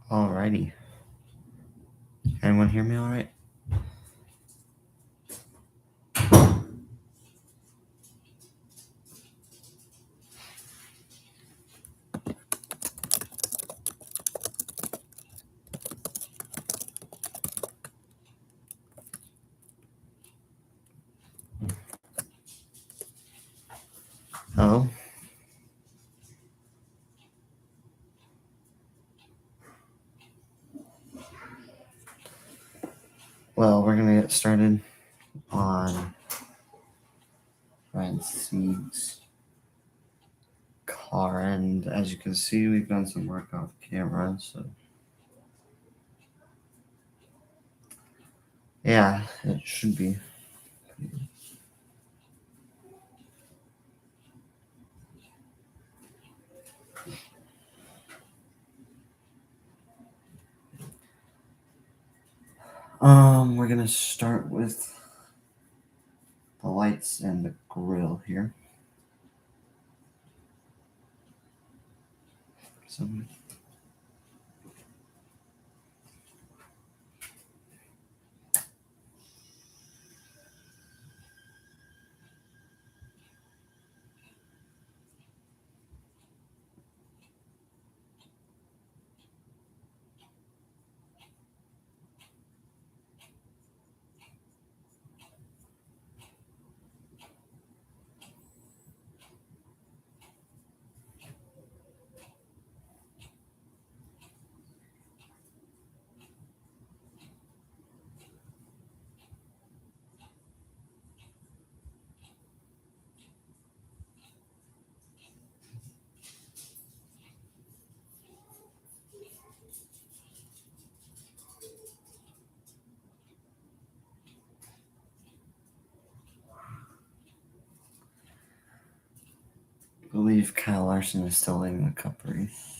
Alrighty. Anyone hear me all right? Hello? Well, we're going to get started on Sieg's car, and as you can see, we've done some work off camera, so yeah, it should be. We're going to start with the lights and the grill here. So I believe Kyle Larson is still leading the cup race.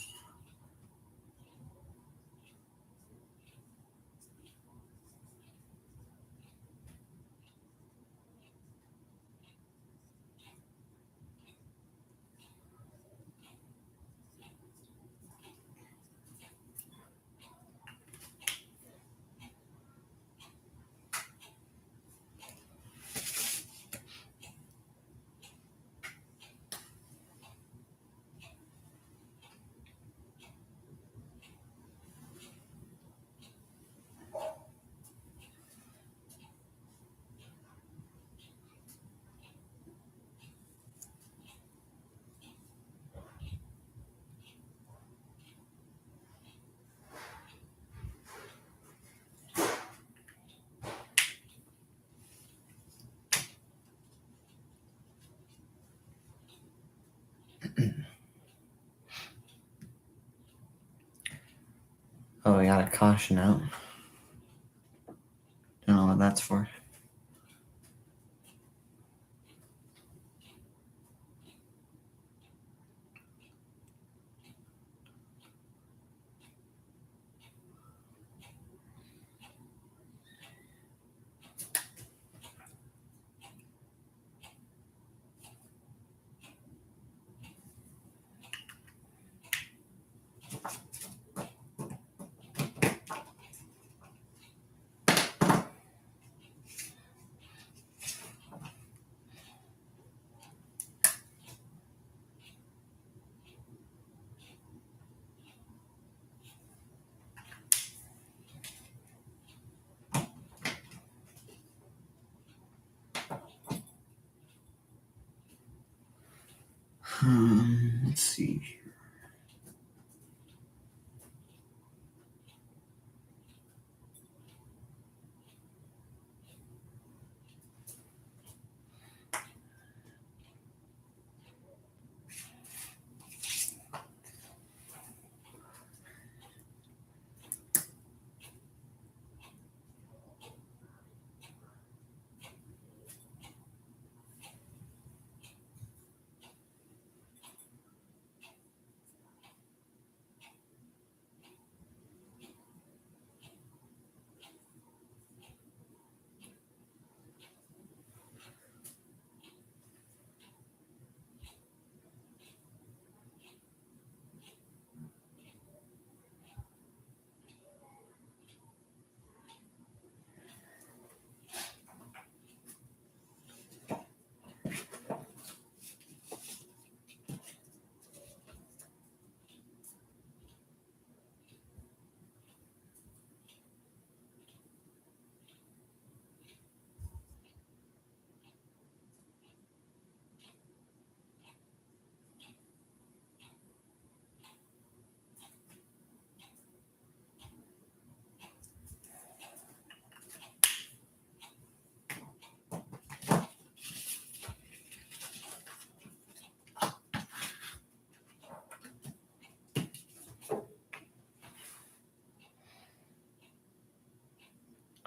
Oh, we got a caution out. Don't know what that's for. Let's see.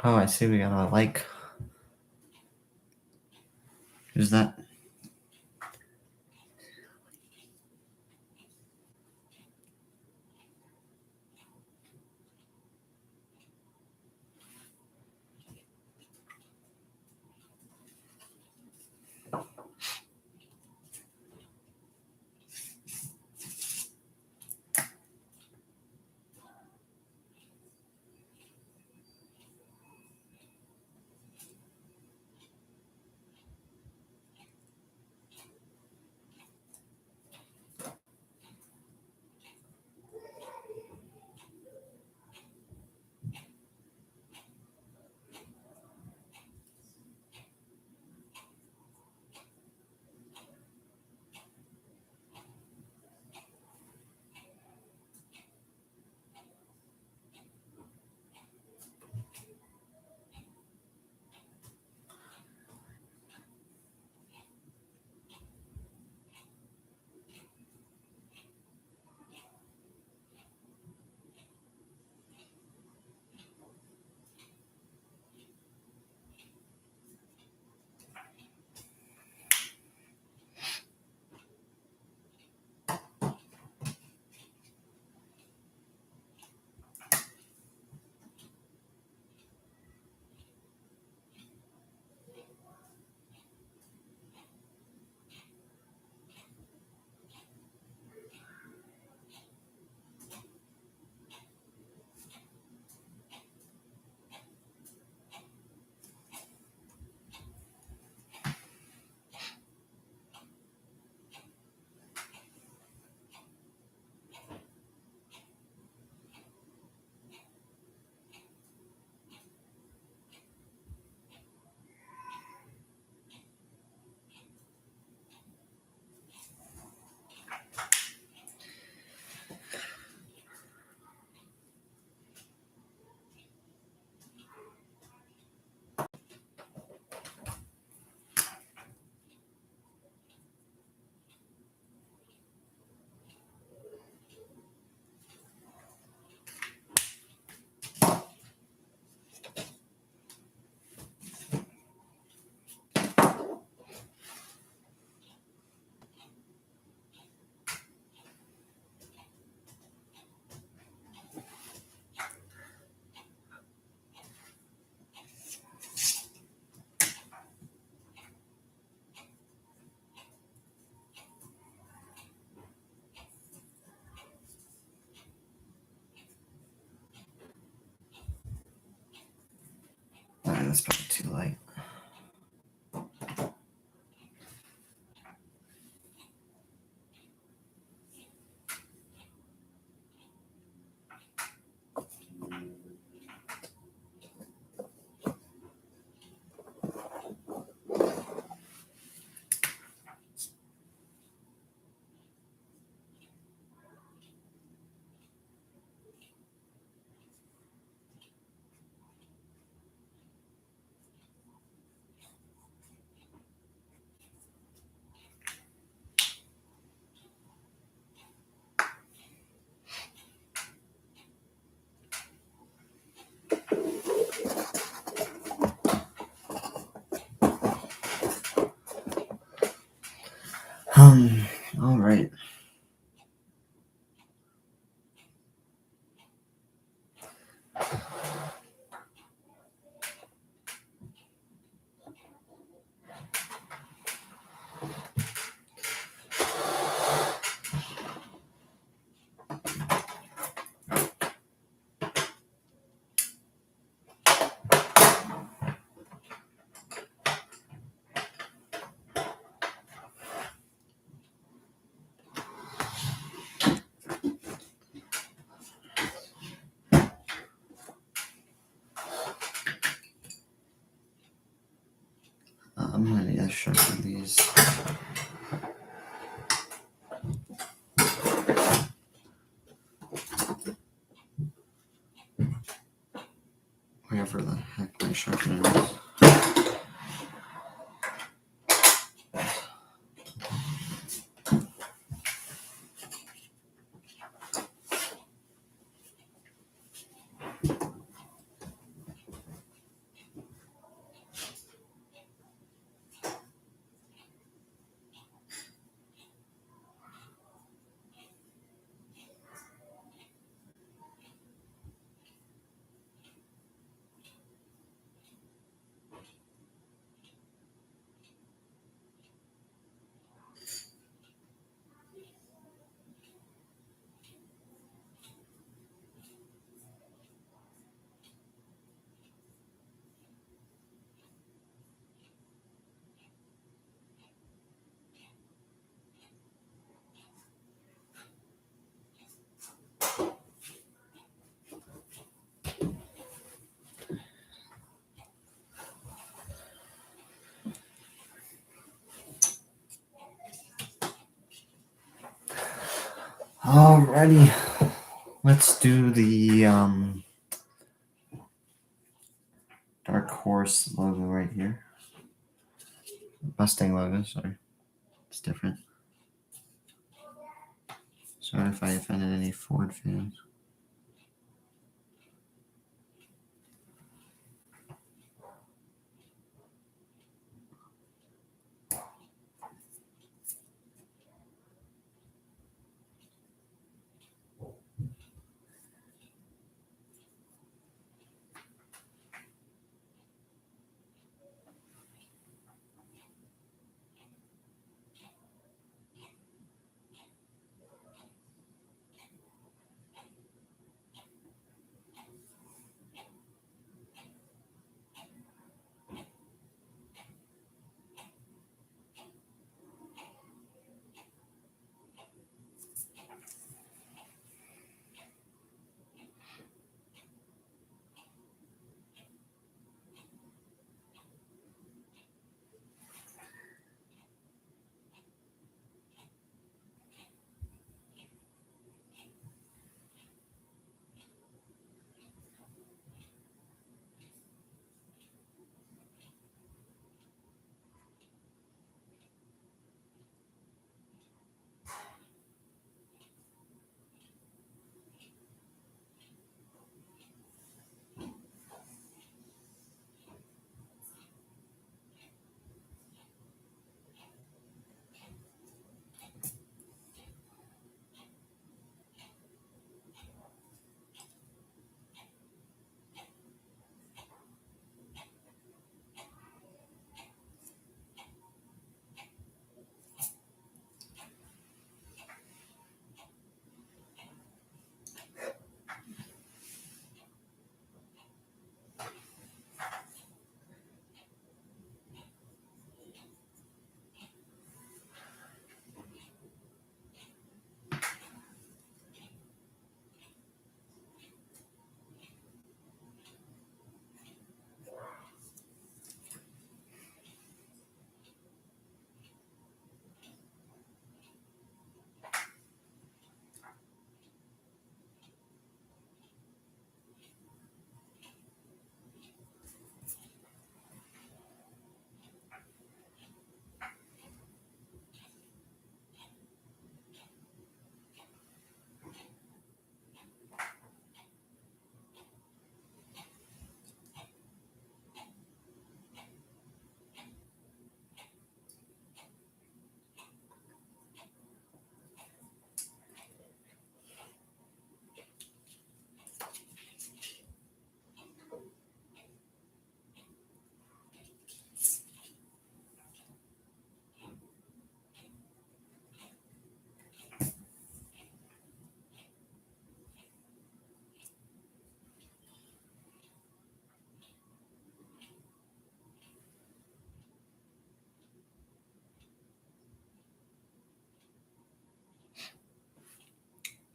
Oh, I see we got a like. Who's that? Alright, that's probably too light. All right. I'm gonna need to sharpen these. Wherever the heck my sharpener is. Alrighty, let's do the Dark Horse logo right here. Mustang logo, sorry. It's different. Sorry if I offended any Ford fans.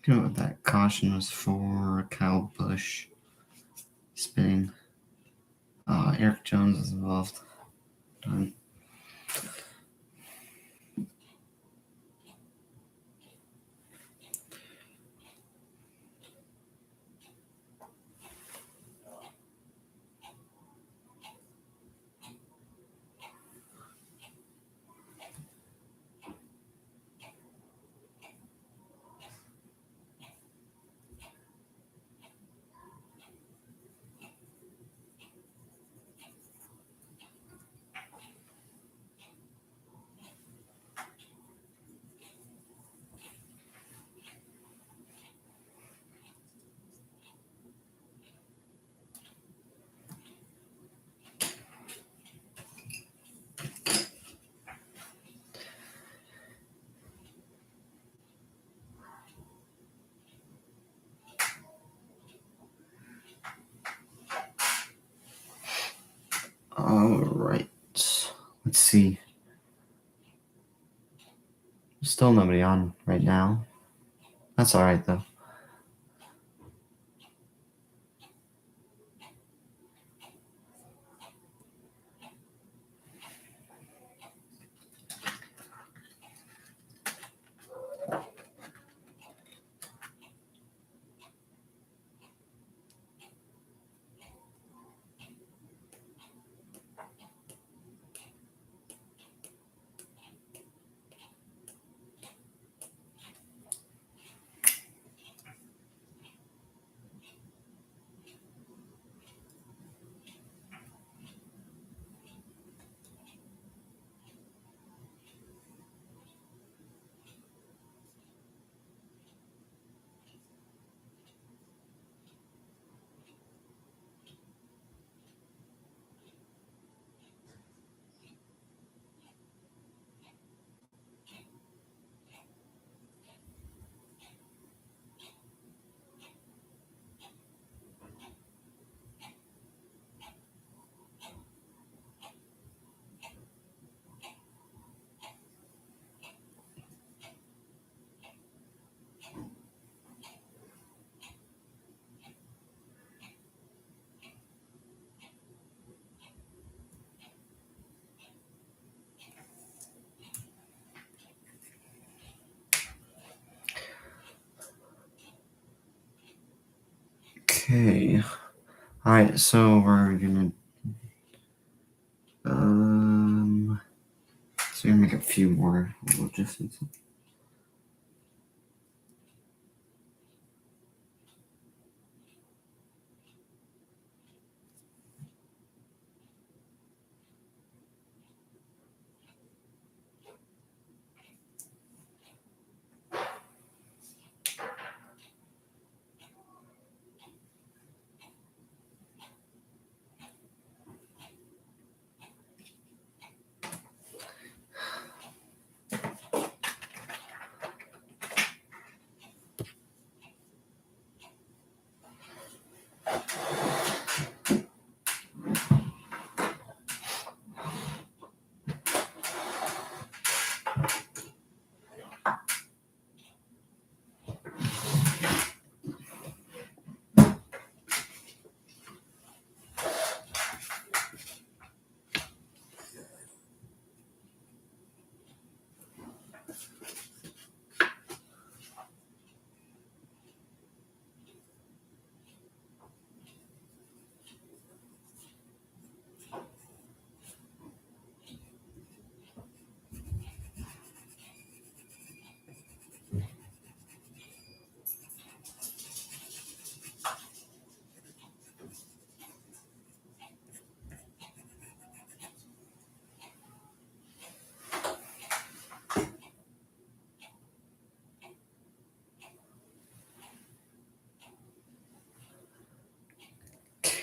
You know what that caution was for? Kyle Busch spinning. Eric Jones is involved. Done. All right. Let's see. Still nobody on right now. That's all right, though. Okay. Alright, so we're gonna so we're gonna make a few more little adjustments.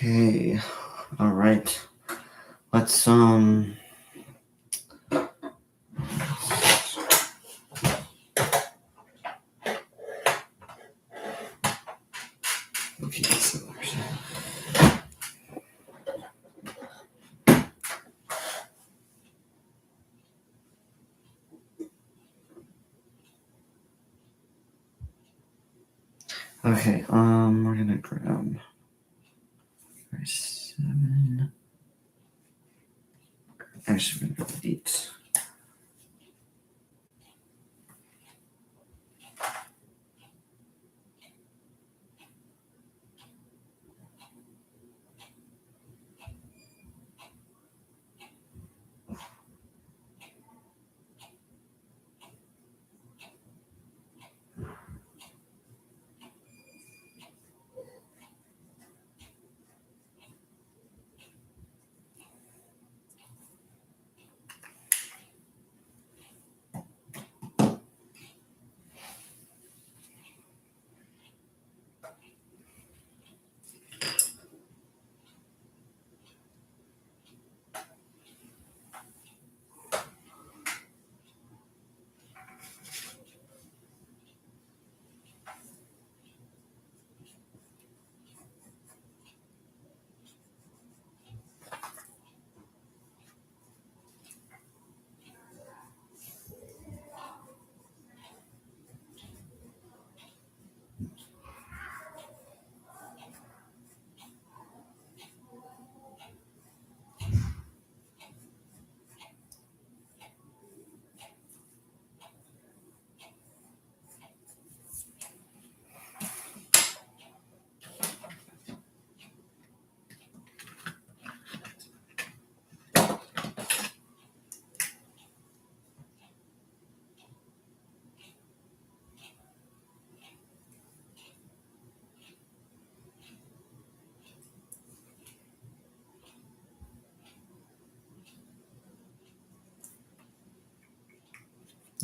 Okay. Alright. Let's okay, so okay, we're gonna grab 7. Actually, we're gonna go 8.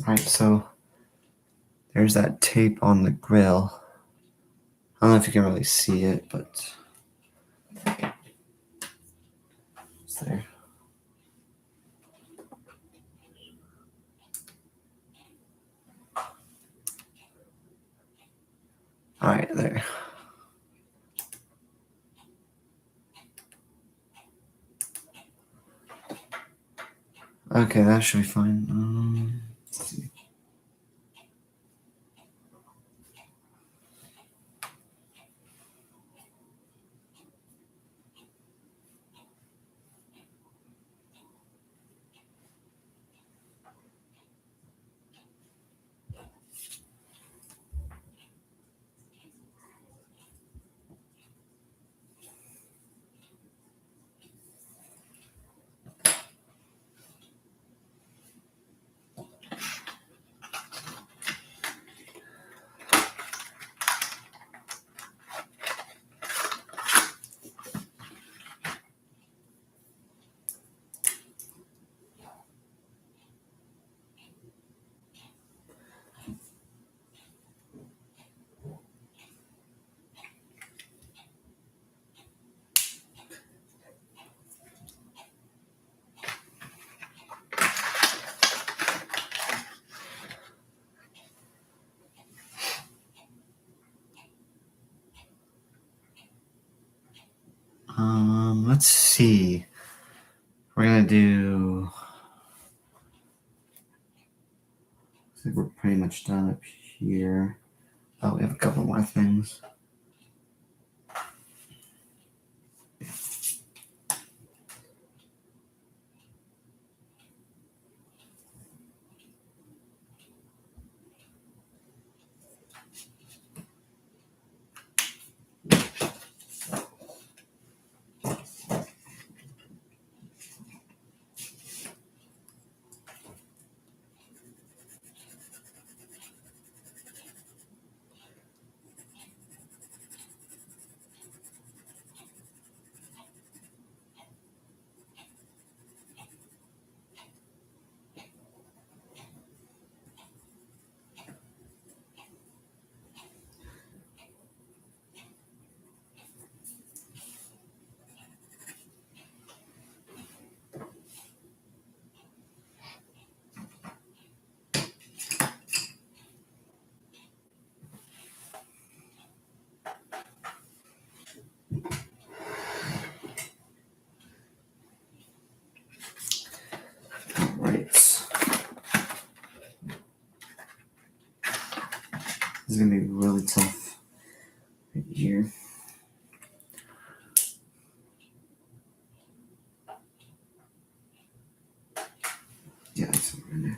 Alright, so there's that tape on the grill. I don't know if you can really see it, but it's there. Alright, there. Okay, that should be fine. Let's see. Let's see. We're gonna do. I think we're pretty much done up here. Oh, we have a couple more things. Right. This is gonna be really tough right here. Yeah, that's what we're gonna do.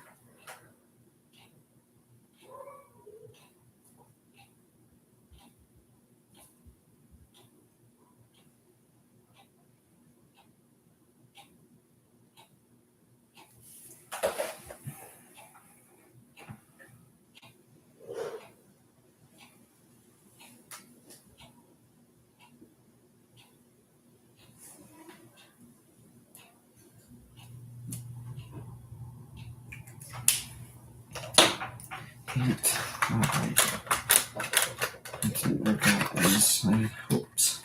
Can't. Alright. That didn't work out as I hoped.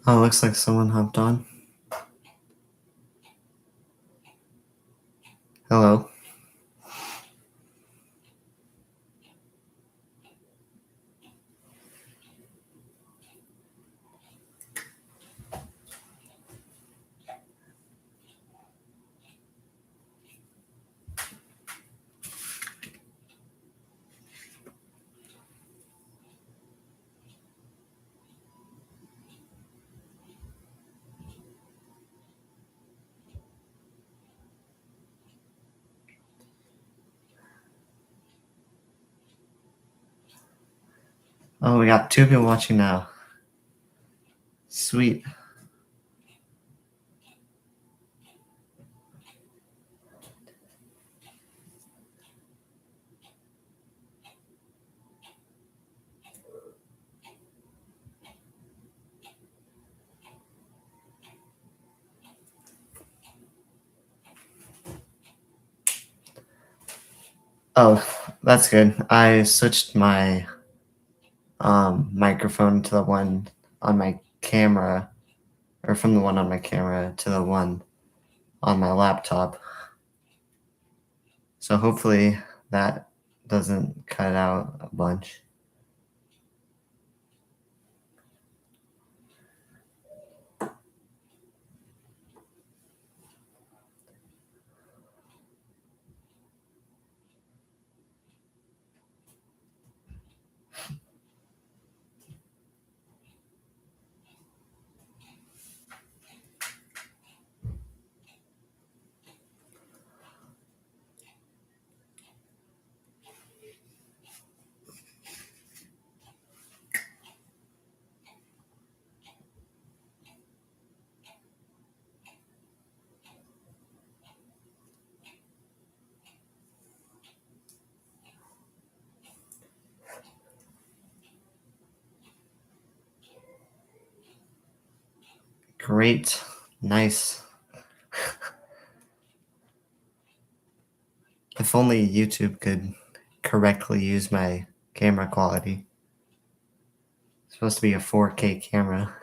Oh, looks like someone hopped on. Hello. Oh, we got 2 people watching now. Sweet. Oh, that's good. I switched my microphone to the one on my camera, or from the one on my camera to the one on my laptop. So hopefully that doesn't cut out a bunch. Great. Nice. If only YouTube could correctly use my camera quality. It's supposed to be a 4K camera.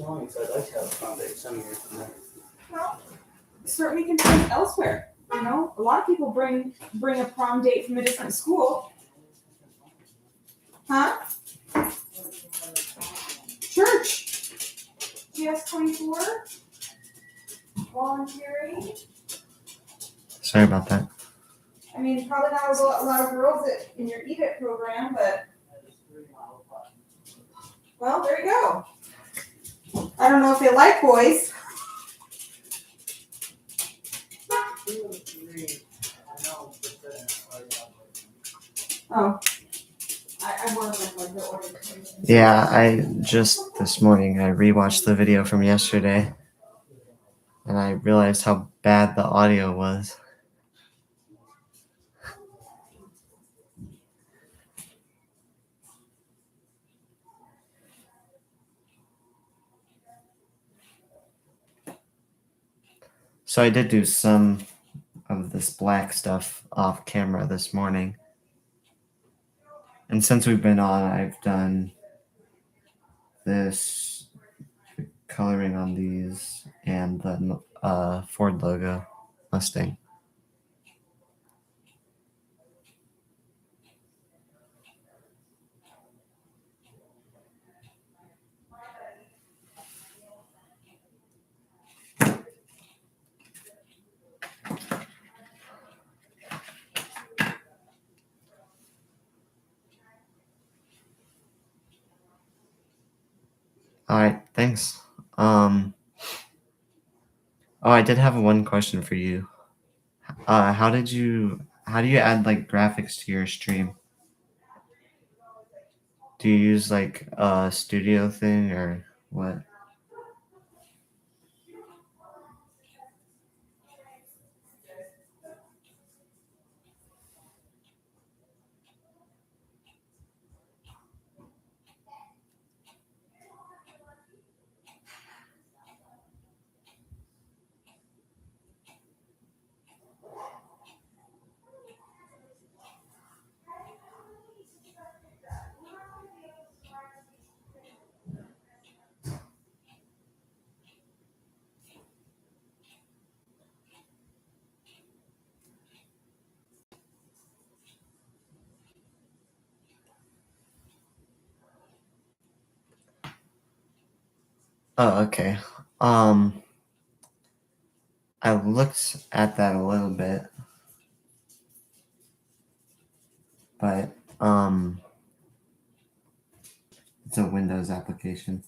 I'd like to have a prom date some years from now. Well, certainly can find elsewhere. You know, a lot of people bring a prom date from a different school. Huh? Church. GS24. Volunteering. Sorry about that. I mean, probably not a lot of girls in your EDIT program, but well, there you go. I don't know if they like boys. Oh. I want like the orientation. Yeah, I just this morning I rewatched the video from yesterday and I realized how bad the audio was. So I did do some of this black stuff off camera this morning. And since we've been on, I've done this coloring on these and the Ford logo Mustang. All right, thanks. Oh, I did have one question for you. How do you add like graphics to your stream? Do you use like a studio thing or what? Oh, okay. I looked at that a little bit, but it's a Windows application.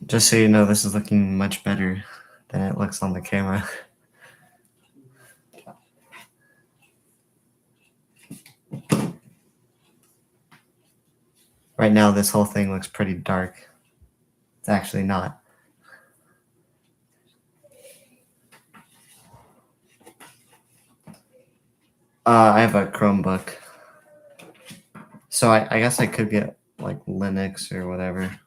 Just so you know, this is looking much better than it looks on the camera. Right now, this whole thing looks pretty dark. It's actually not. I have a Chromebook. So I guess I could get like Linux or whatever.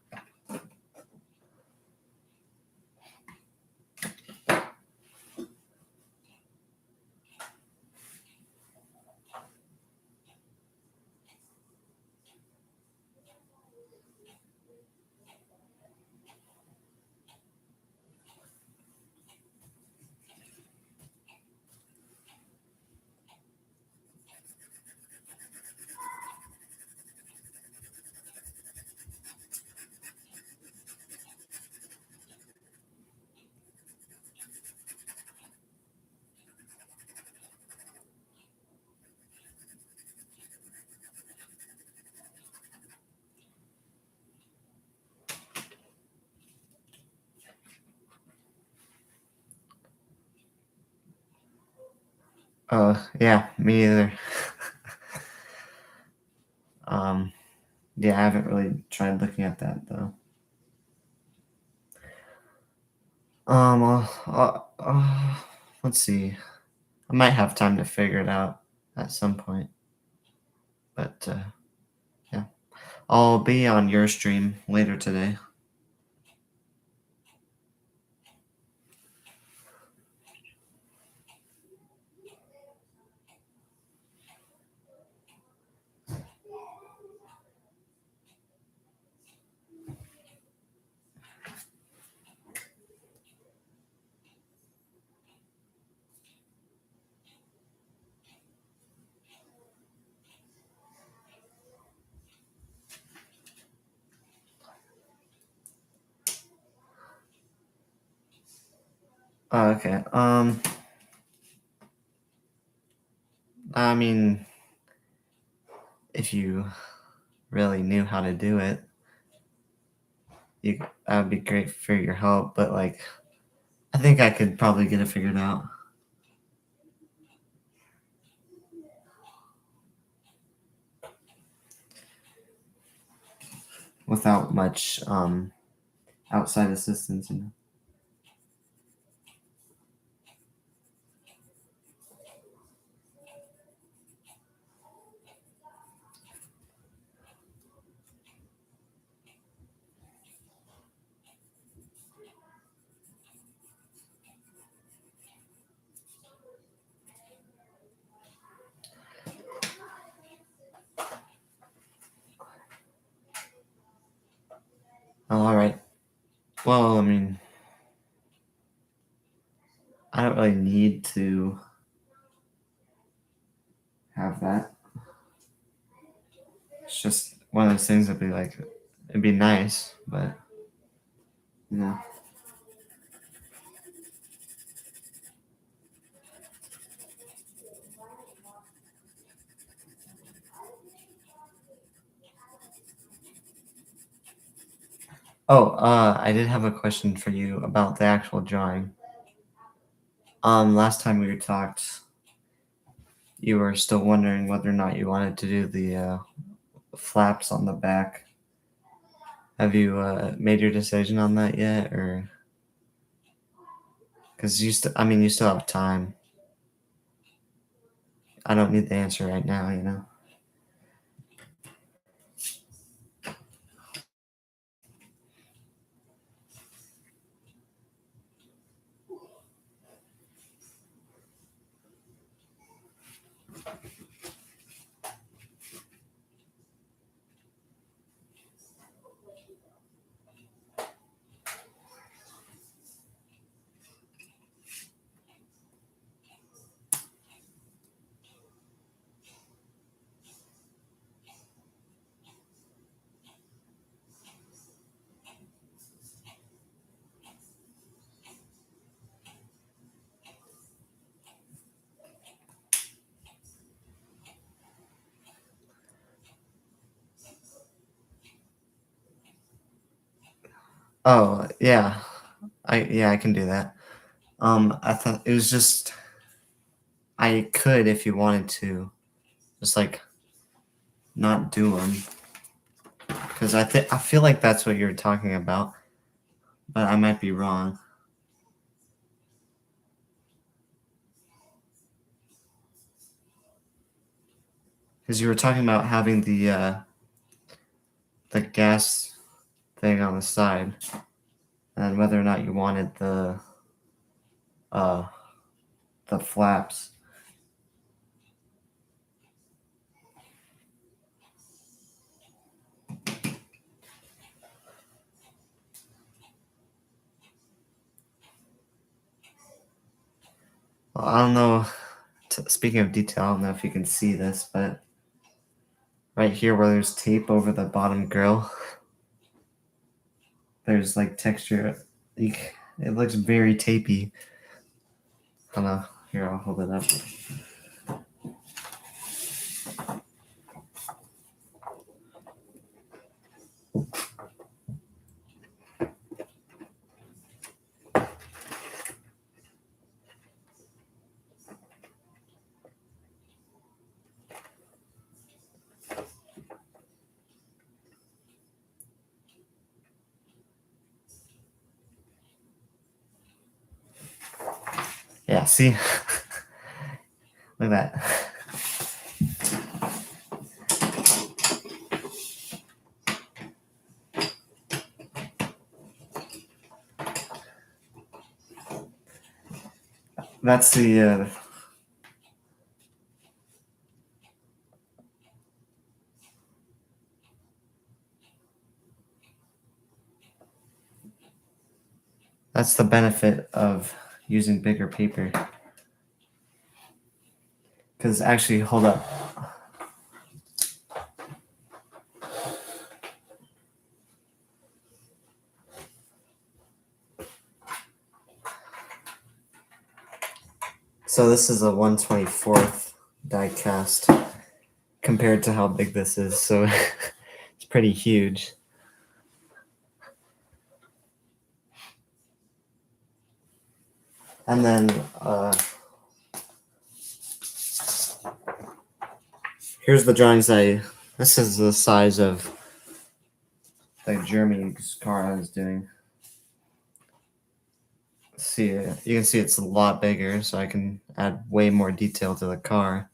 Yeah, me either. Yeah, I haven't really tried looking at that though. Let's see. I might have time to figure it out at some point. But yeah, I'll be on your stream later today. Oh, okay. I mean, if you really knew how to do it, that would be great for your help. But like, I think I could probably get it figured out without much outside assistance. You know. Oh, all right. Well, I mean, I don't really need to have that. It's just one of those things that'd be like, it'd be nice, but you know. Oh, I did have a question for you about the actual drawing. Last time we talked, you were still wondering whether or not you wanted to do the flaps on the back. Have you made your decision on that yet, or? Because you still have time. I don't need the answer right now, you know. Oh, yeah. I can do that. I thought it was just I could if you wanted to, just like not do them, because I feel like that's what you're talking about, but I might be wrong. Because you were talking about having the gas thing on the side, and whether or not you wanted uh the flaps. Well, I don't know. Speaking of detail, I don't know if you can see this, but right here where there's tape over the bottom grill, there's like texture. It looks very tapey. I don't know. Here, I'll hold it up. Yeah, see? Look at that. That's that's the benefit of using bigger paper. Because actually, hold up. So this is a 1/24th die cast compared to how big this is, so it's pretty huge. And then here's the drawings this is the size of the Germany's car I was doing. See, you can see it's a lot bigger, so I can add way more detail to the car.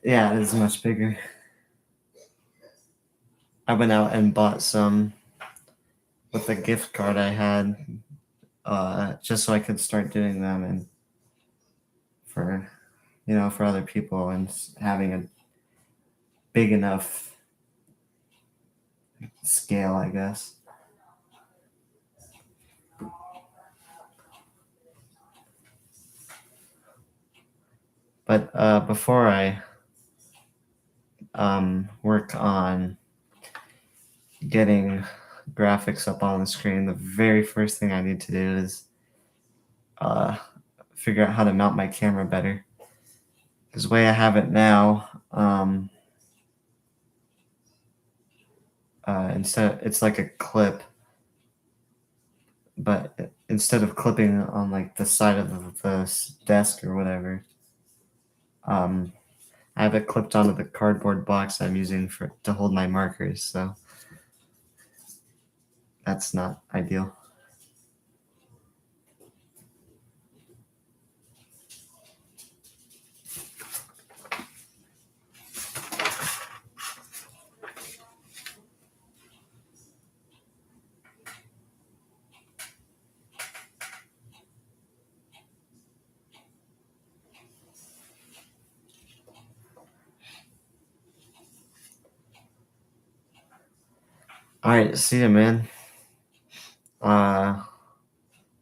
Yeah, it is much bigger. I went out and bought some with the gift card I had, just so I could start doing them and for for other people and having a big enough scale, I guess. But before I work on getting graphics up on the screen, the very first thing I need to do is figure out how to mount my camera better. Because the way I have it now, instead it's like a clip, but instead of clipping on like the side of the desk or whatever, I have it clipped onto the cardboard box I'm using to hold my markers. So that's not ideal. All right, see ya, man.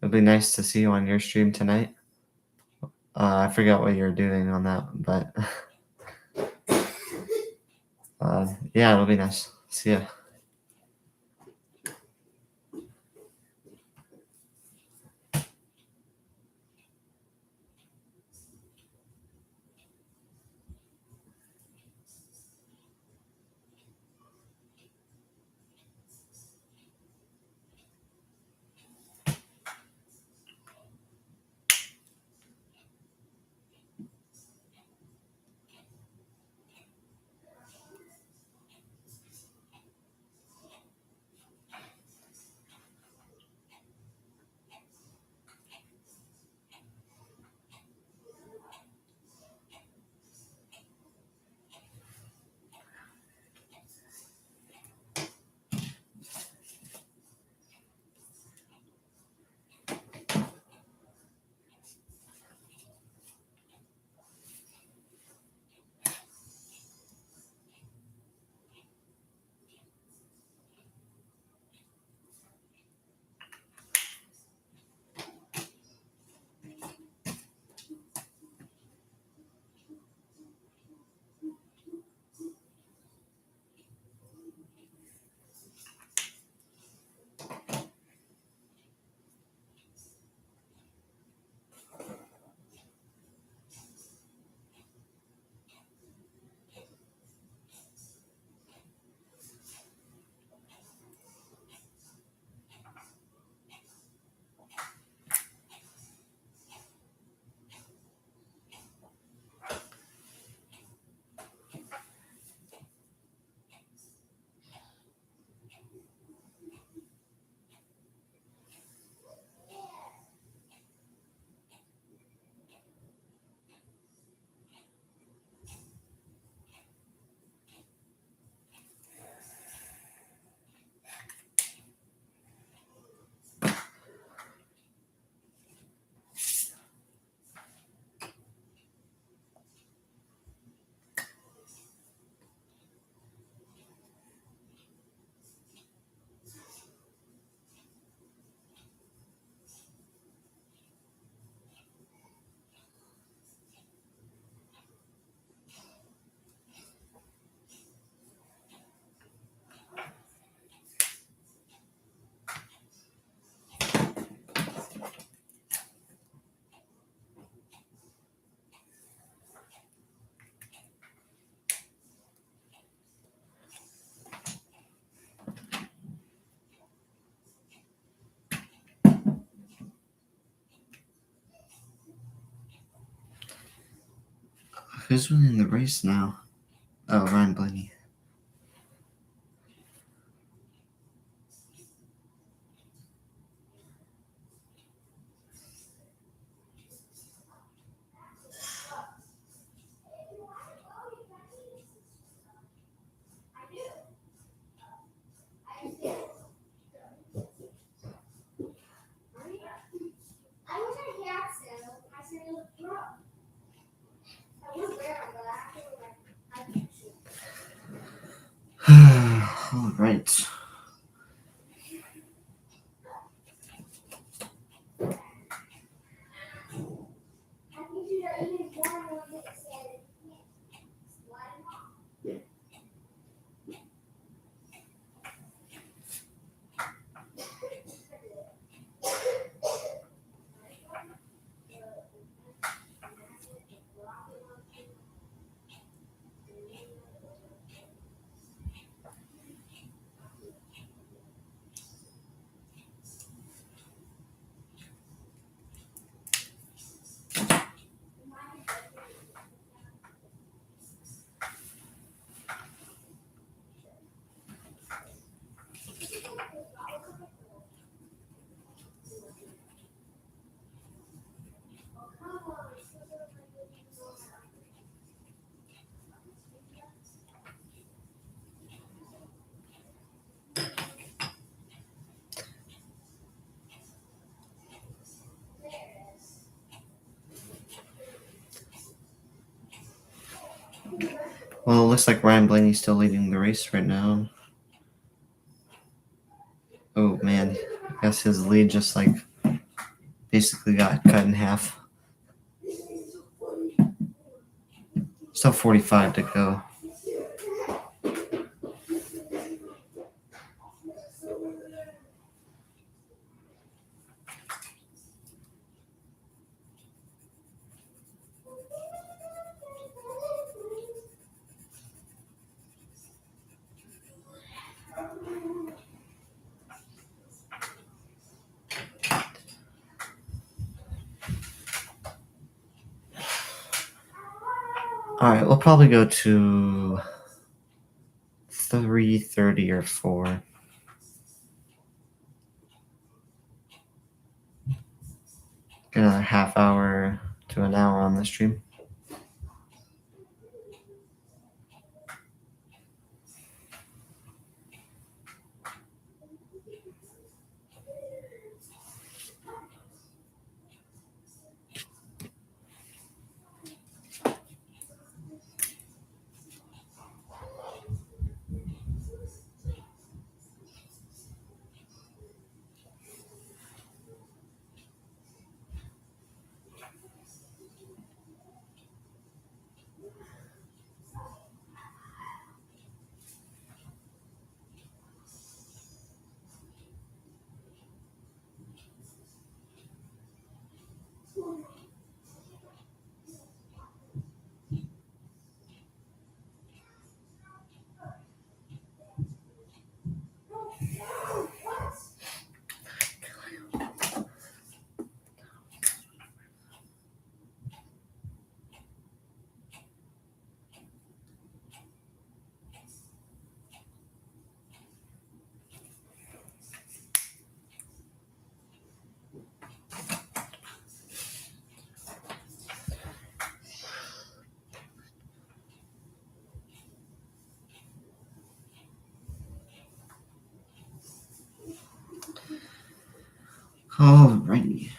It It'll be nice to see you on your stream tonight. I forgot what you're doing on that, but yeah, it'll be nice. See ya. Who's winning the race now? Oh, Ryan Blaney. All right. Well, it looks like Ryan Blaney's still leading the race right now. Oh man, I guess his lead just like basically got cut in half. Still 45 to go. All right, we'll probably go to 3:30 or 4. Get another half hour to an hour on the stream. Alrighty.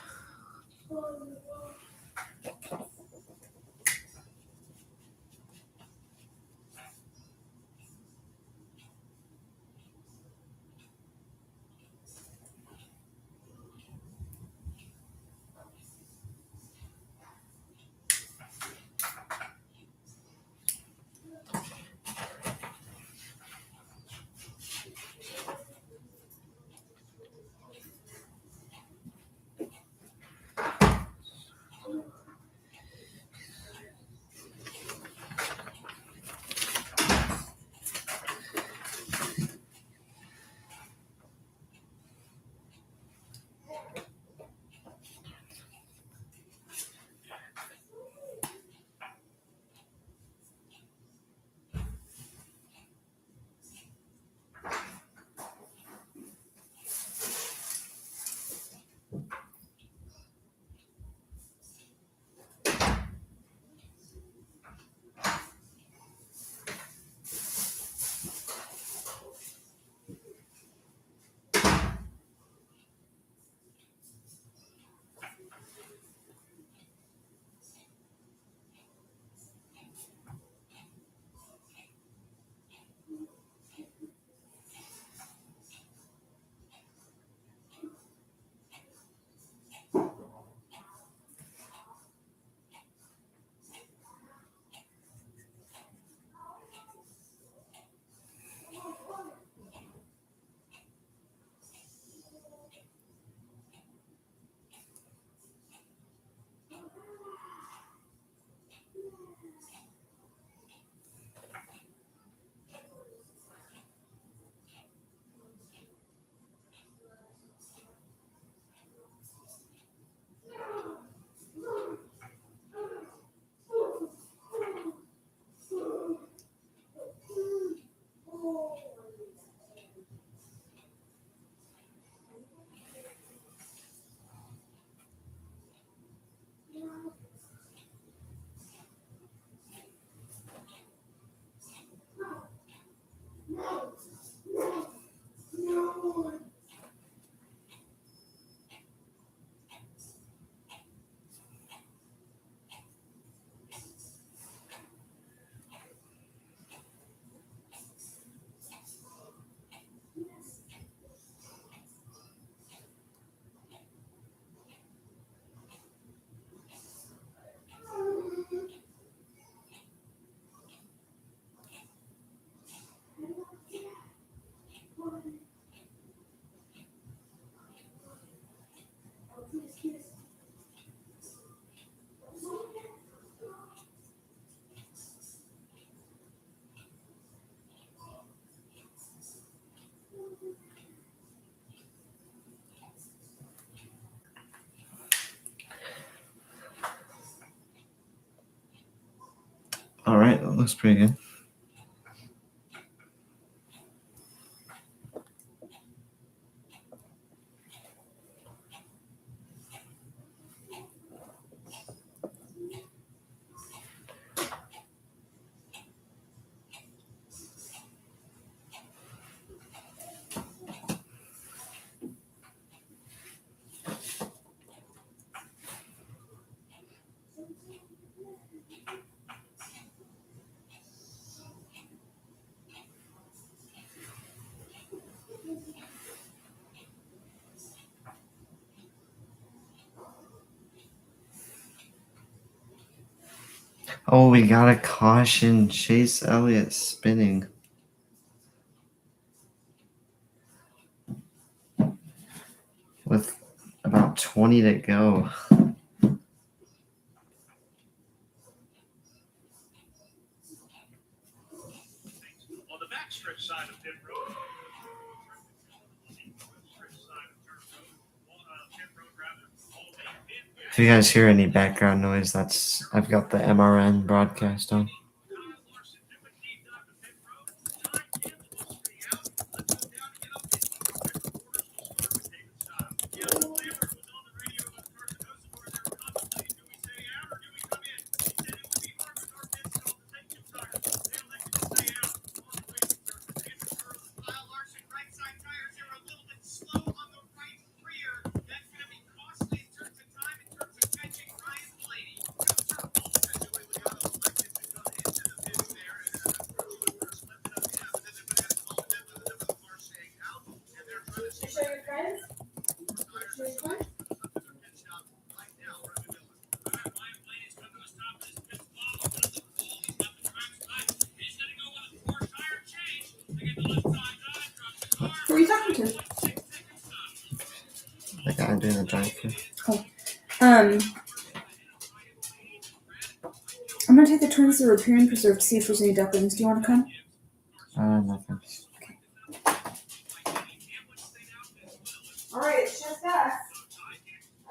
looks pretty good. Oh, we got a caution. Chase Elliott spinning. With about 20 to go. On the backstretch side of pit road. If you guys hear any background noise, that's I've got the MRN broadcast on. Who are you talking to? The guy doing the drive-thru. I'm gonna take the twins to the Riparian Preserve to see if there's any ducklings. Do you want to come? Nothing. All right, it's just us.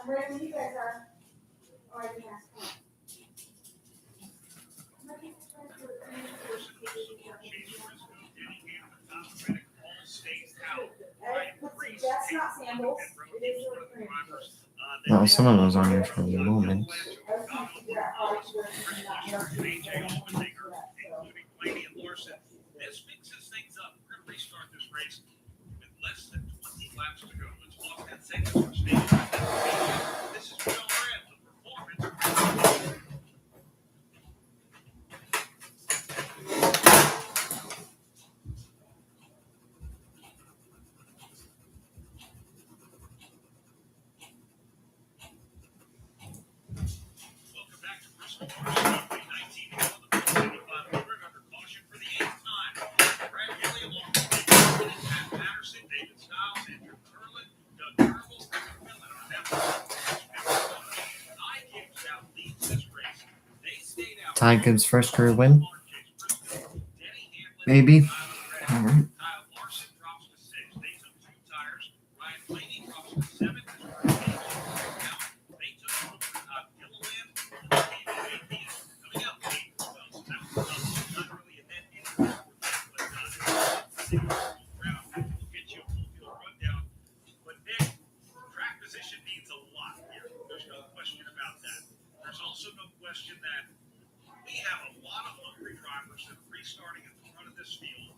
I'm ready when you guys are. All right, Diecast, come on. That's not sandals. It is a Riparian Preserve. No, someone was on here for a moment. I was trying to figure out how to work and not This mixes things up. We're going to restart this race with less than 20 laps to go. Let's walk that second for speed. This is Will Grant, the performance. Welcome back to Bristol. 19 on the 75 under caution for the 8th time. Brad Gilly along with Matt Patterson, David Stiles, Andrew Curlin, Doug Turnbull, Rick Millen on that one. I kicked out leads this race. They stayed out. Ty Gibbs' first career win? Maybe. All right. Kyle Larson drops to 6. They took 2 tires. Ryan Blaney drops to 7. They took Gilliland. Coming out the 8th as well. So that was not really a net impact. We'll get you a full field rundown. But Nick, track position means a lot here. There's no question about that. There's also no question that we have a lot of hungry drivers that are restarting at the front of this field,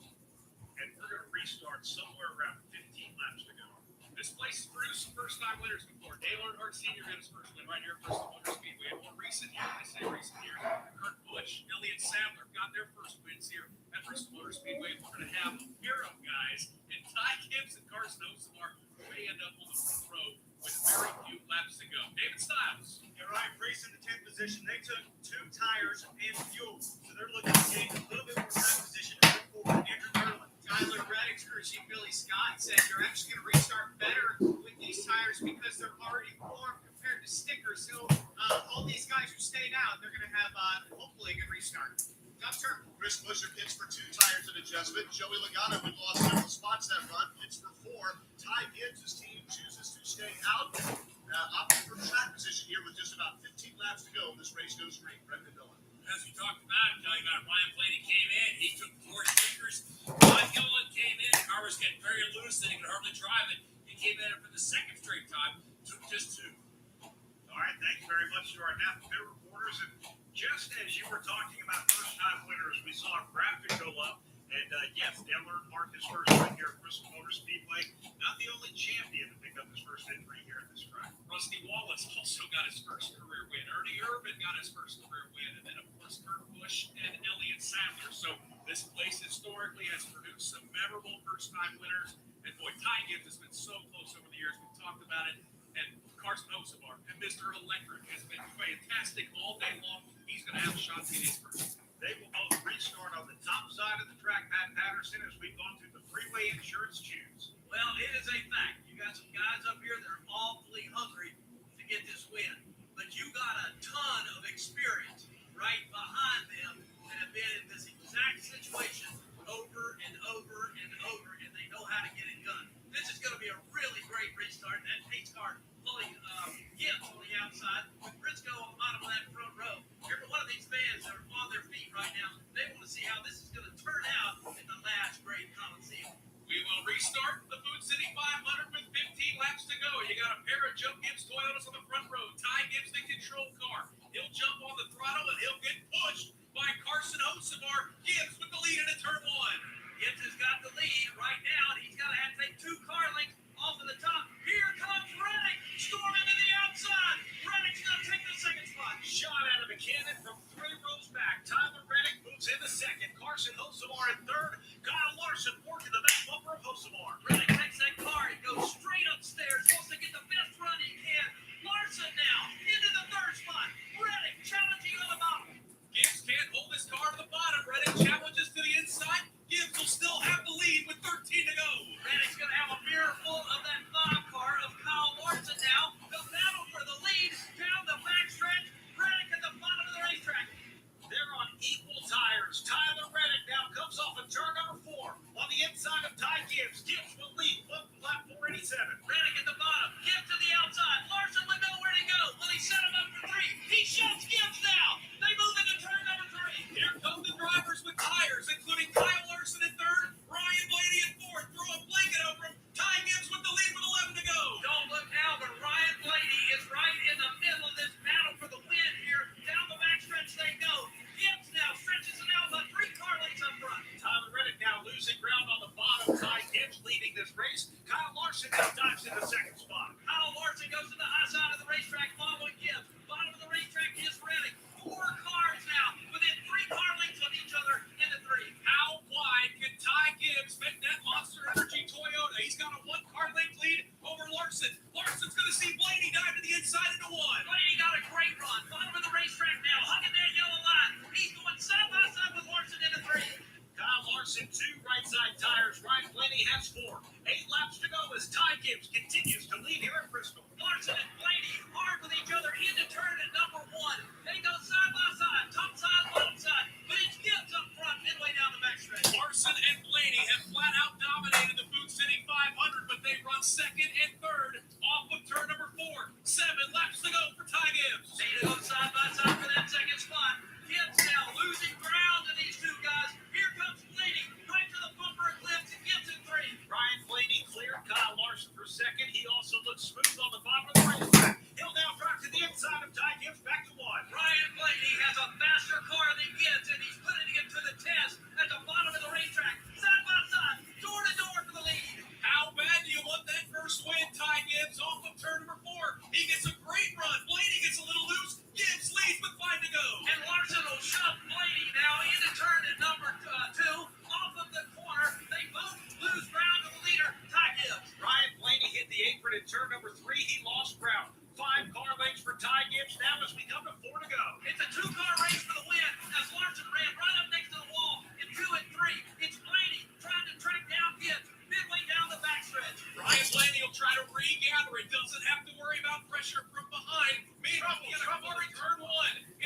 and we're going to restart somewhere around 15 laps to go. This place has produced some first-time winners before. Dale Earnhardt Sr. got his first win right here at Bristol Motor Speedway. And more recent year, I say recent year, Kurt Busch, Elliott Sadler got their first wins here at Bristol Motor Speedway. And we're going to have a pair of guys, and Ty Gibbs and Carson Osamar may end up on the front row with very few laps to go. David Stiles. Yeah, Ryan Priest in the 10th position. They took 2 tires and fuel, so they're looking to gain a little bit more time position to move forward. Andrew Curlin. Tyler Reddick's courtesy Billy Scott said you're actually going to restart better with these tires because they're already warm compared to stickers. So all these guys who stayed out, they're going to have hopefully a good restart. Doug Turnbull. Chris Buescher pits for 2 tires and adjustment. Joey Logano, who lost several spots that run, pits for 4. Ty Gibbs' team chooses to stay out. Opting for track position here with just about 15 laps to go. This race goes green. Brendan Miller. As we talked about, you got Ryan Blaney getting very loose and he could hardly drive it. He came at it for the second straight time, took just 2. All right, thanks very much to our half pit reporters. And just as you were talking about first-time winners, we saw a graphic go up. And yes, Dale Earnhardt marked his first win here at Bristol Motor Speedway. Not the only champion to pick up his first victory here at this track. Rusty Wallace also got his first career win. Ernie Irvin got his first career win. And then, of course, Kurt Busch and Elliott Sadler. So this place historically has produced some memorable first-time winners. And boy, Ty Gibbs has been so close over the years. We've talked about it. And Carson Hocevar and Mr. Electric has been fantastic all day long. He's going to have a shot to get his first. They will both restart on the top side of the track, Pat Patterson, as we've gone through the freeway insurance choose. Well, it is a fact. You got some guys up here that are awfully hungry to get this win. But you got a ton of experience right behind them that have been in this exact situation over and over and over, and they know how to get it done. This is going to be a really great restart. That pace car pulling Gibbs on the outside with Briscoe on the bottom of that front row. Every one of these fans that are on their feet right now, they want to see how this is going to turn out in the last great Coliseum. We will restart the Food City 500 with 15 laps to go. You got a pair of Joe Gibbs Toyotas on the front row. Ty Gibbs, the control car. He'll jump on the throttle and he'll get pushed by Carson Hocevar. Gibbs with the lead into turn 1. Gibbs has got the lead right now, and he's got to have to take 2 car lengths off of the top. Here comes Reddick, storming to the outside. Reddick's going to take the second spot. Shot out of a cannon from 3 rows back. Tyler Reddick moves into second. Carson Hocevar in third. Kyle Larson working the back bumper of Hocevar. Reddick takes that car and goes straight upstairs. Wants to get the best run he can. Larson now into the third spot. Reddick challenging on the bottom. Gibbs can't hold his car to the bottom. Reddick challenges to the inside. Gibbs will still have the lead with 13 to go. Reddick's going to have a mirror full of that bottom car of Kyle Larson now. The battle for the lead down the backstretch. Reddick at the bottom of the racetrack. They're on equal tires. Tyler Reddick now comes off of turn number 4 on the inside of Ty Gibbs. Gibbs will lead lap 487. Reddick at the bottom. Gibbs to the outside. Larson would know where to go. Will he set him up for 3? He shuts Gibbs now. They move into turn number 3. Here come the drivers with tires, including Kyle Larson in third, Ryan Blaney in fourth. Throw a blanket over him. Ty Gibbs with the lead with 11 to go. Don't look now, but Ryan Blaney is right in the middle of this battle for the win here. Down the backstretch they go. Gibbs now stretches it out about 3 car lengths up front. Tyler Reddick now losing ground on the bottom. Ty Gibbs leading this race. Kyle Larson now dives in the second spot. Kyle Larson goes to the high side of the racetrack following Gibbs. Bottom of the racetrack is Reddick. 4 cars now within 3 car lengths of each other in the 3. How wide can Ty Gibbs make that Monster Energy Toyota? He's got a 1 car length lead over Larson. Larson's going to see Blaney dive to the inside into 1. Blaney got a great run. Bottom of the racetrack now. Hugging that yellow line. He's going side by side with Larson in the 3. Kyle Larson, 2 right side tires. Ryan Blaney has 4. 8 laps to go as Ty Gibbs continues to lead here at Bristol. Larson and Blaney hard with each other into turn at number 1. They go side by side, top side, bottom side. But it's Gibbs up front midway down the backstretch. Larson and Blaney have flat out dominated the Food City 500, but they run second and third off of turn number 4. 7 laps to go for Ty Gibbs. They go side by side for that second spot. Gibbs now losing ground to these 2 guys. Here comes Blaney, right to the bumper of Gibbs, and Gibbs in 3. Ryan Blaney cleared Kyle Larson for second. He also looks smooth on the bottom of the racetrack. He'll now drive to the inside of Ty Gibbs back to 1. Ryan Blaney has a faster car than Gibbs, and he's putting it to the test at the bottom of the racetrack. Side by side, door to door for the lead. How bad do you want that first win? Ty Gibbs off of turn number 4. He gets a great run. Blaney gets a little loose. Gibbs leads with 5 to go. And Larson will shove Blaney now into turn at number 2 off of the corner. They both lose ground to the leader, Ty Gibbs. Ryan Blaney hit the apron at turn number 3. He lost ground. 5 car lengths for Ty Gibbs now as we come to 4 to go. It's a 2-car race for the win as Larson ran right up next to the wall in 2 and 3. It's Blaney trying to track down Gibbs midway down the backstretch. Ryan Blaney will try to regather it. Doesn't have to worry about pressure from behind. Trouble. Turn 1.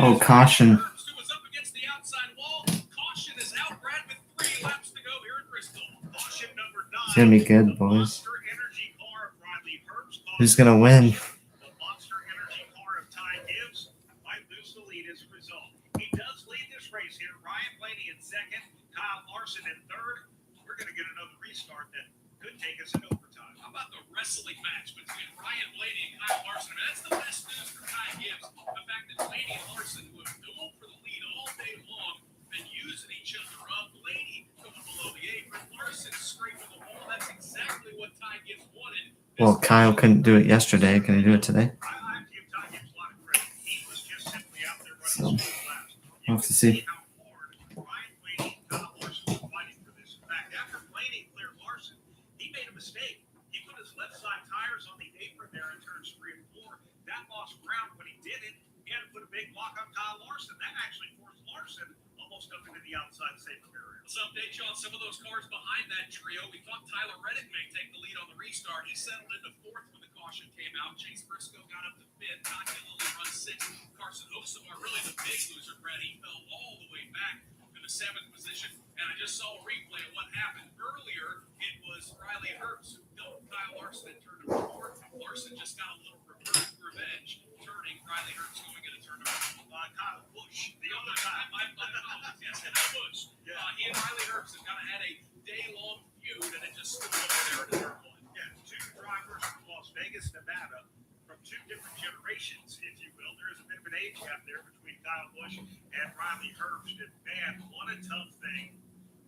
Oh, caution. Who was up against the outside wall. Caution is out. Brad with 3 laps to go here in Bristol. Caution number 9. It's gonna be good, boys. Monster Energy car of Riley Herbst. Who's gonna win? The Monster Energy car of Ty Gibbs might lose the lead as a result. He does lead this race here. Ryan Blaney in second. Kyle Larson in third. We're going to get another restart then. could take us into overtime. How about the wrestling match between Ryan Blaney and Kyle Larson? I mean, that's the best news for Ty Gibbs. The fact that Blaney and Larson, who have dueled for the lead all day long, been using each other up. Blaney going below the apron, Larson scraping the wall. That's exactly what Ty Gibbs wanted. Well, Kyle couldn't do it yesterday. Can he do it today? I give Ty Gibbs a lot of credit. He was just simply out there So, running his laps. we'll have to see. How hard Ryan Blaney and Kyle Larson were fighting for this. In fact, after Blaney cleared Larson, he made a mistake. He put his left side tires on the apron there in turns 3 and 4. That lost ground. When he did it, he had to put a big block on Kyle Larson. That actually forced Larson almost up into the outside safety area. Let's update you on some of those cars behind that trio. We thought Tyler Reddick may take the lead on the restart. He settled into 4th when the caution came out. Chase Briscoe got up to 5th. Todd Gillen run 6th. Carson Hoeksema, really the big loser, Brett. He fell all the way back to the 7th position. And I just saw a replay of what happened earlier. It was Riley Herbst who dumped Kyle Larson in turn number 4. Larson just got a little reverse revenge, turning Riley Herbst going into turn number 4. Kyle Busch, the other My guy. apologies. Yes, and Busch. He and Riley Herbst have kind of had a day-long feud, and it just stood over there in turn 1. Yeah, 2 drivers from Las Vegas, Nevada, from 2 different generations, if you will. There is a bit of an age gap there between Kyle Busch and Riley Herbst. And man, what a tough thing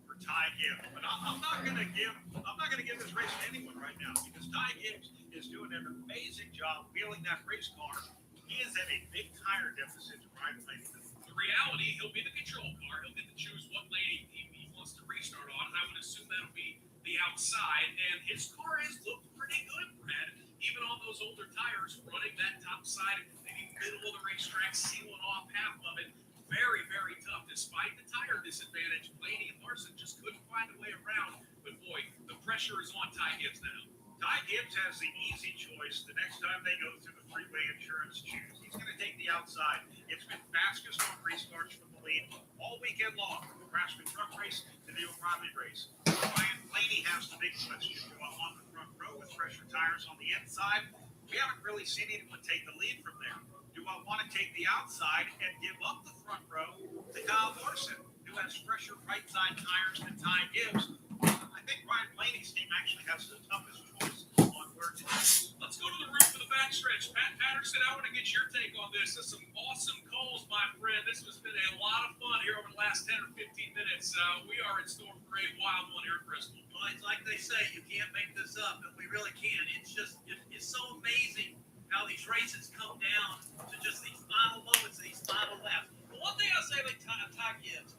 for Ty Gibbs. But I'm not going to give this race to anyone right now because Ty Gibbs is doing an amazing job wheeling that race car. He is at a big tire deficit to Ryan Blaney. The reality, he'll be the control car. He'll get to choose what lane he wants to restart on. I would assume that'll be the outside. And his car has looked pretty good, Brad. Even on those older tires, running that top side, maybe middle of the racetrack, sealing off half of it. Very, very tough. Despite the tire disadvantage, Blaney and Larson just couldn't find a way around. But boy, the pressure is on Ty Gibbs now. Ty Gibbs has the easy choice the next time they go through the freeway insurance choose. He's going to take the outside. It's been fastest on restarts from the lead all weekend long, from the Craftsman truck race to the O'Reilly race. Ryan Blaney has the big question. Do I want the front row with fresher tires on the inside? We haven't really seen anyone take the lead from there. Do I want to take the outside and give up the front row to Kyle Larson, who has fresher right side tires than Ty Gibbs? I think Ryan Blaney's team actually has the toughest choice on where to choose. Let's go to the roof of the backstretch. Pat Patterson, I want to get your take on this. This is some awesome calls, my friend. This has been a lot of fun here over the last 10 or 15 minutes. We are in store for a wild one here at Bristol. Well, it's like they say, you can't make this up, and we really can. It's just, it's so amazing how these races come down to just these final moments, these final laps. But one thing I'll say about Ty Gibbs,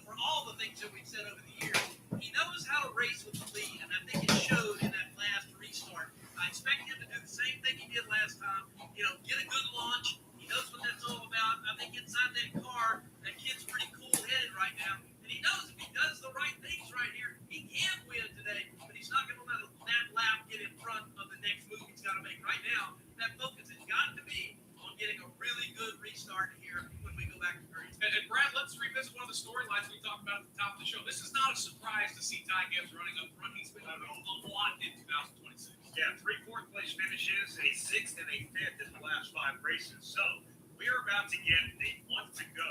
for all the things that we've said over the years, he knows how to race with the lead, and I think it showed in that last restart. I expect him to do the same thing he did last time. Get a good launch. He knows what that's all about. I think inside that car, that kid's pretty cool-headed right now, and he knows if he does the right things right here, he can win today, but he's not going to let that lap get in front of the next move he's got to make right now. That focus has got to be on getting a really good restart here when we go back to Greece. And Brad, let's revisit one of the storylines we talked about at the top of the show. This is not a surprise to see Ty Gibbs running up front. He's been a lot in 2026. Yeah, 3 fourth place finishes, a 6th and a 5th in the last 5 races. So we're about to get the 1 to go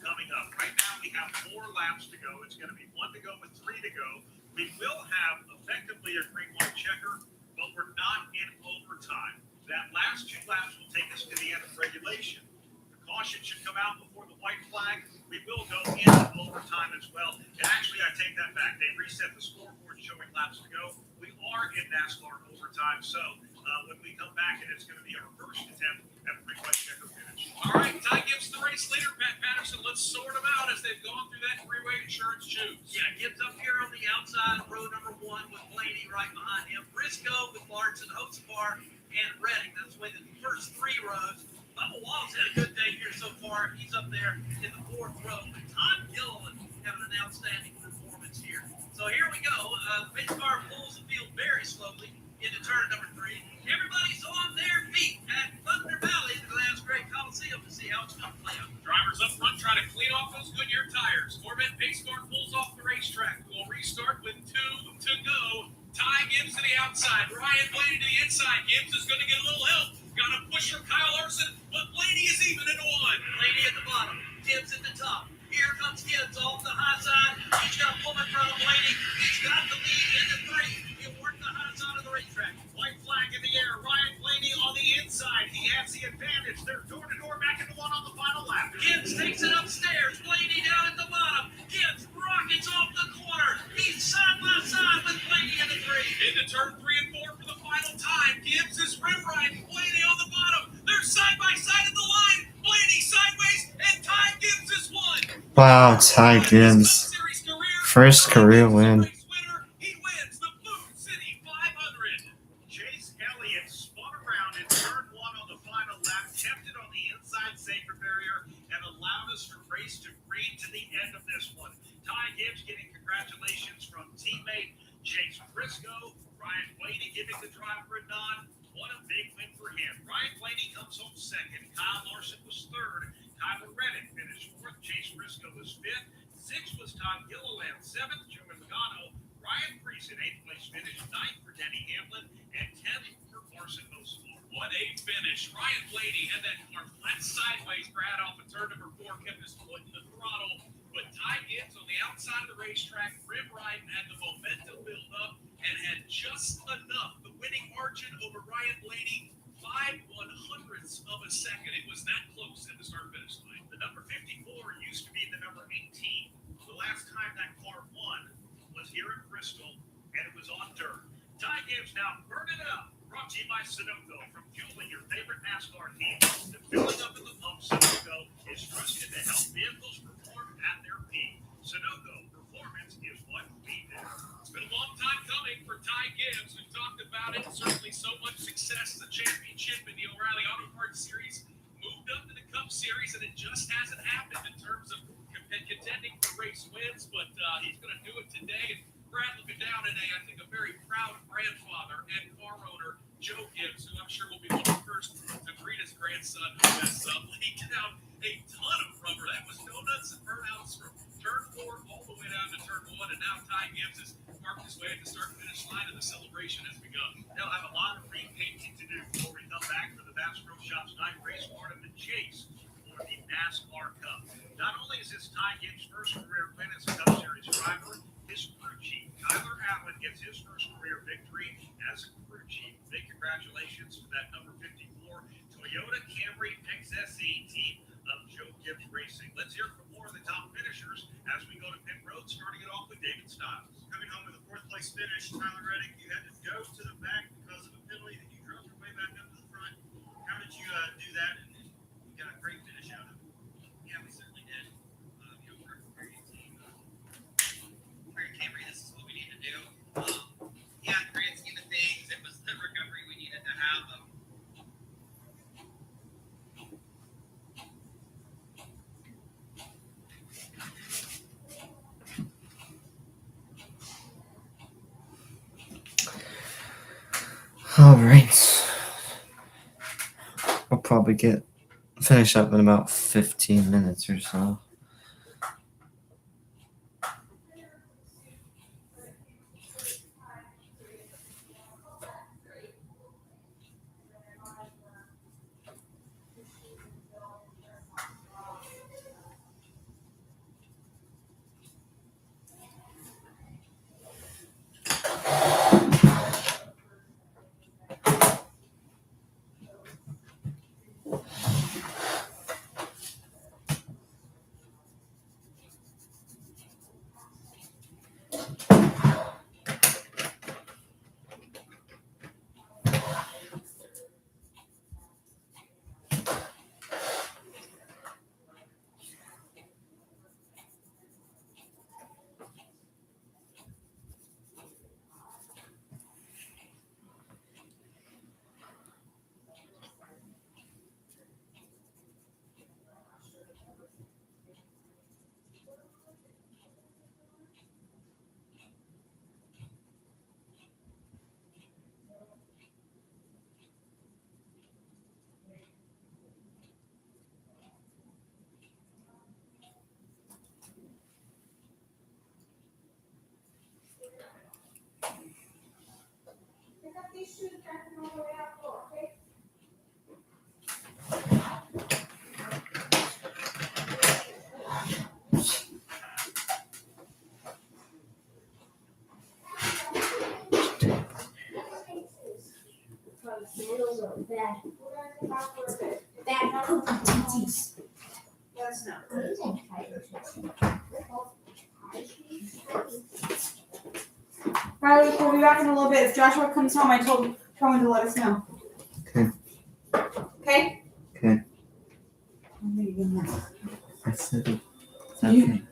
coming up. Right now we have 4 laps to go. It's going to be 1 to go with 3 to go. We will have effectively a green-white checker, but we're not in overtime. That last 2 laps will take us to the end of regulation. The caution should come out before the white flag. We will go into overtime as well. And actually, I take that back. They reset the scoreboard showing laps to go. We are in NASCAR overtime. So when we come back, and it's going to be a reverse attempt at a green-white checker finish. All right, Ty Gibbs, the race leader. Pat Patterson, let's sort them out as they've gone through that three-way insurance choose. Yeah, Gibbs up here on the outside of row number 1 with Blaney right behind him. Briscoe with Larson, Hoeksema, and Reddick. That's the way the first 3 rows. Bubba Wallace had a good day here so far. He's up there in the 4th row. But Todd Gillen having an outstanding performance here. So here we go. Pace car pulls the field very slowly into turn number 3. Everybody's on their feet at Thunder Valley, the Glass Great Coliseum, to see how it's going to play out. Drivers up front trying to clean off those Goodyear tires. Corvette pace car pulls off the racetrack. We'll restart with 2 to go. Ty Gibbs to the outside. Ryan Blaney to the inside. Gibbs is going to get a little help. Got a push from Kyle Larson, but Blaney is even at 1. Blaney at the bottom. Gibbs at the top. Here comes Gibbs off the high side. He's got a pull in front of Blaney. He's got the lead into 3. He'll work turn 3 and 4 for the final time. Gibbs is rim riding. Blaney on the bottom. They're side by side at the line. Blaney sideways, and Ty Gibbs is one. Wow, Ty Gibbs. First career win. He wins the Food City 500. Chase Elliott spun around in turn 1 on the final lap, kept it on the inside safety barrier, and allowed us to race to green to the end of this one. Ty Gibbs getting congratulations from teammate Chase Briscoe. Ryan Blaney giving the driver a nod. What a big win for him. Ryan Blaney comes home second. Kyle Larson was third. Tyler Reddick finished fourth. Chase Briscoe was fifth. Sixth was Todd Gilliland. Seventh, Joey Logano. Ryan Priest in eighth place finish. Ninth for Denny Hamlin. And 10th for Carson Mosel. What a finish. Ryan Blaney had that car flat sideways. Brad off of turn number 4 kept his foot in the throttle. But Ty Gibbs on the outside of the racetrack, rim riding, had the momentum build up and had just enough. The winning margin over Ryan Blaney, 5/100ths of a second. It was that close at the start-finish line. The number 54 used to be the number 18. The last time that car won was here in Bristol, and it was on dirt. Ty Gibbs now burning it up. Brought to you by Sunoco. From fueling your favorite NASCAR team to filling up in the pump, Sunoco is trusted to help vehicles perform at their peak. Sunoco, performance is what we do. It's been a long time coming for Ty Gibbs. We've talked about it. Certainly so much success. The championship in the O'Reilly Auto Parts Series moved up to the Cup Series, and it just hasn't happened in terms of contending for race wins, but he's going to do it today. And Brad looking down today, I think a very proud grandfather and car owner, Joe Gibbs, who I'm sure will be one of the first to greet his grandson, who has laid down a ton of rubber. That was donuts and burnouts from turn 4 all the way down to turn 1, and now Ty Gibbs has marked his way at the start-finish line, and the celebration has begun. They'll have a lot of repainting to do before we come back for the Bass Pro Shops night race tournament chase for the NASCAR Cup. Not only is this Ty Gibbs' first career win as a Cup Series driver, his crew chief, Tyler Allen, gets his first career victory as a crew chief. Big congratulations to that number 54 Toyota Camry XSE team of Joe Gibbs Racing. Let's hear from more of the top finishers as we go to pit road, starting it off with David Stiles. Coming home with a 4th place finish, Tyler Reddick, you had to go to the back because of a penalty that you drove your way back up to the front. How did you do that, and you got a great finish out of it? Yeah, we certainly did. We're a very good team. We're in Camry, this is what we need to do. Yeah, in the grand scheme of things, it was the recovery we needed to have. All right. I'll probably finish up in about 15 minutes or so. That's not. Riley, we'll be back in a little bit. If Joshua comes home, I told him to let us know. Okay. Okay? Okay. I'm gonna get that. I said it. It's You- okay.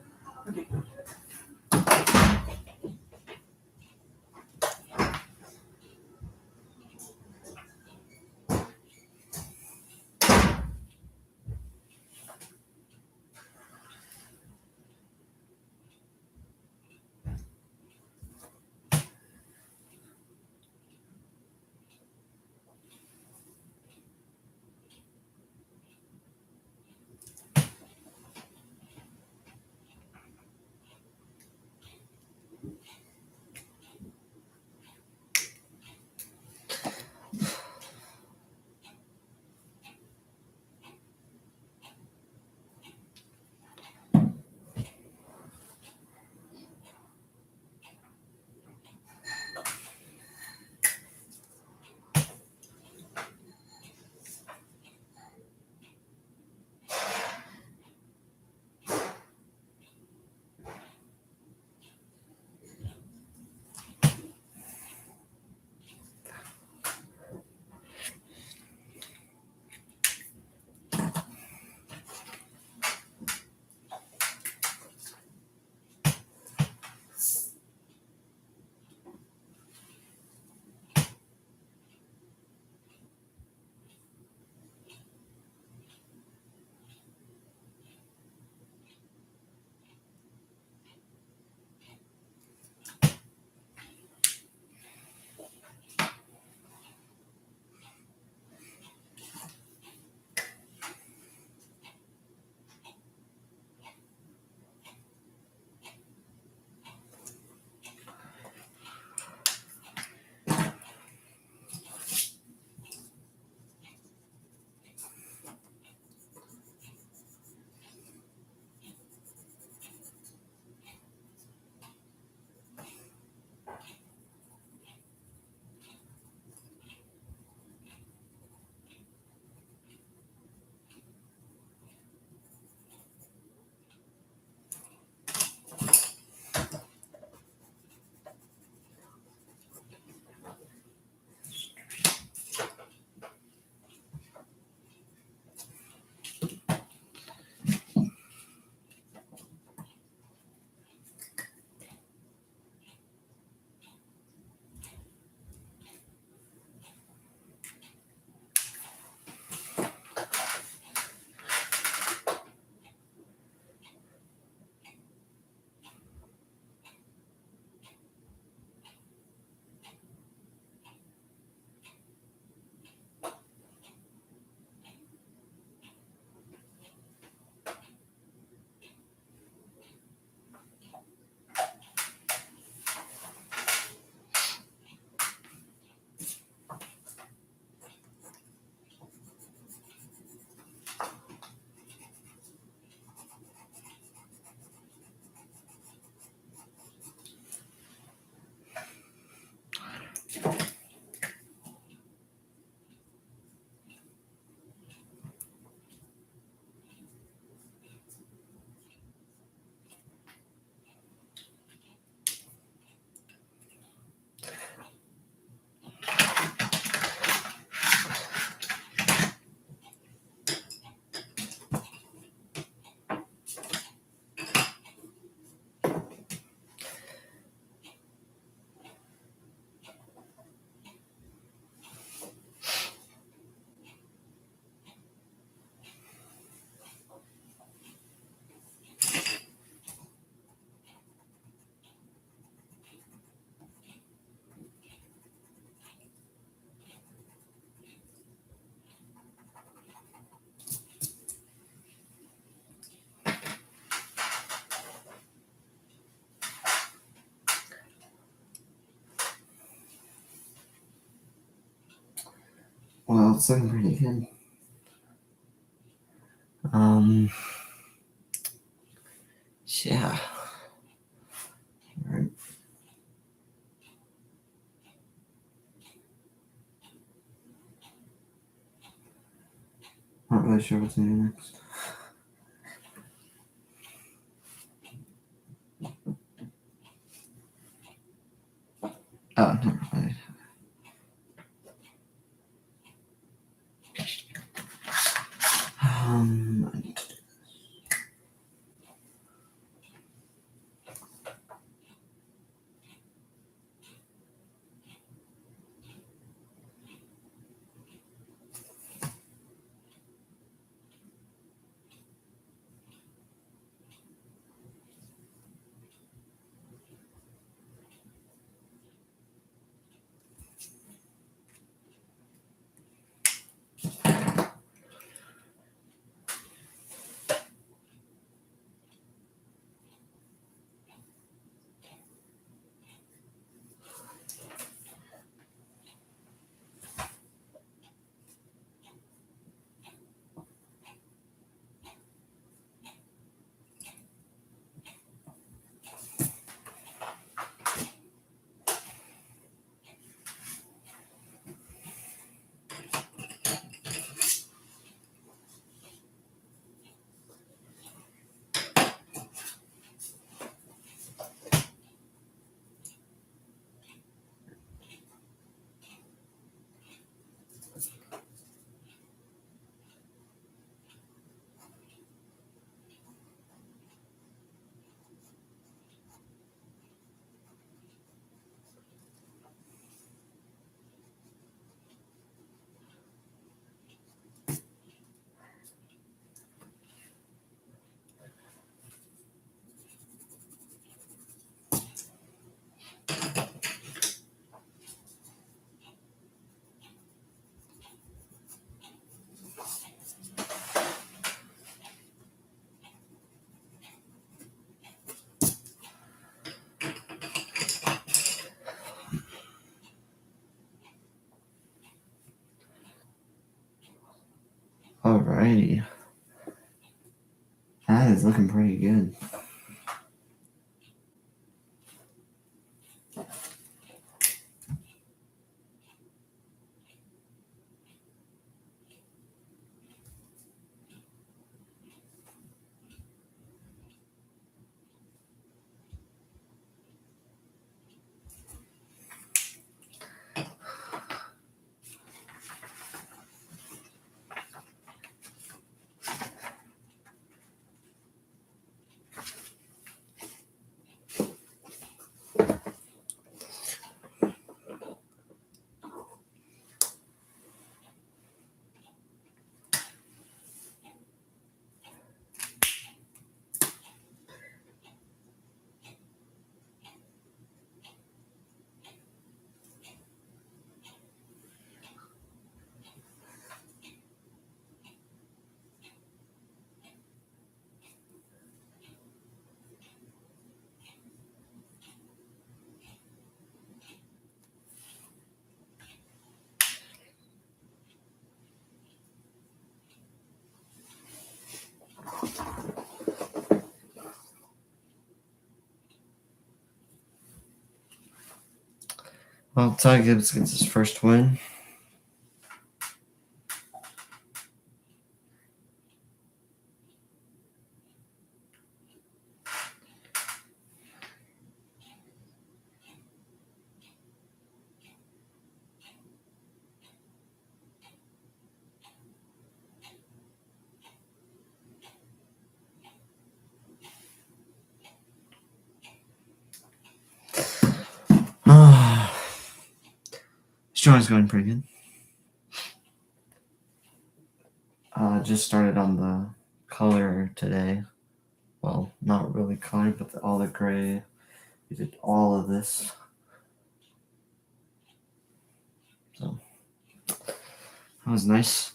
Well, it's looking pretty good. Yeah. All right. Not really sure what to do next. Alrighty. That is looking pretty good. Well, Ty Gibbs gets his first win. Showing's going pretty good. Just started on the color today. Well, not really color, but all the gray. We did all of this. So that was nice.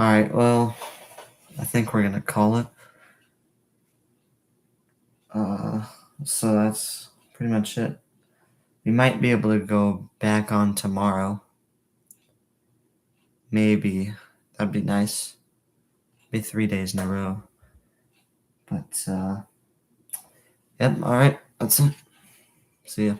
All right. Well, I think we're gonna call it. So that's pretty much it. We might be able to go back on tomorrow. Maybe that'd be nice. Maybe 3 days in a row. But yep. All right. That's it. See ya.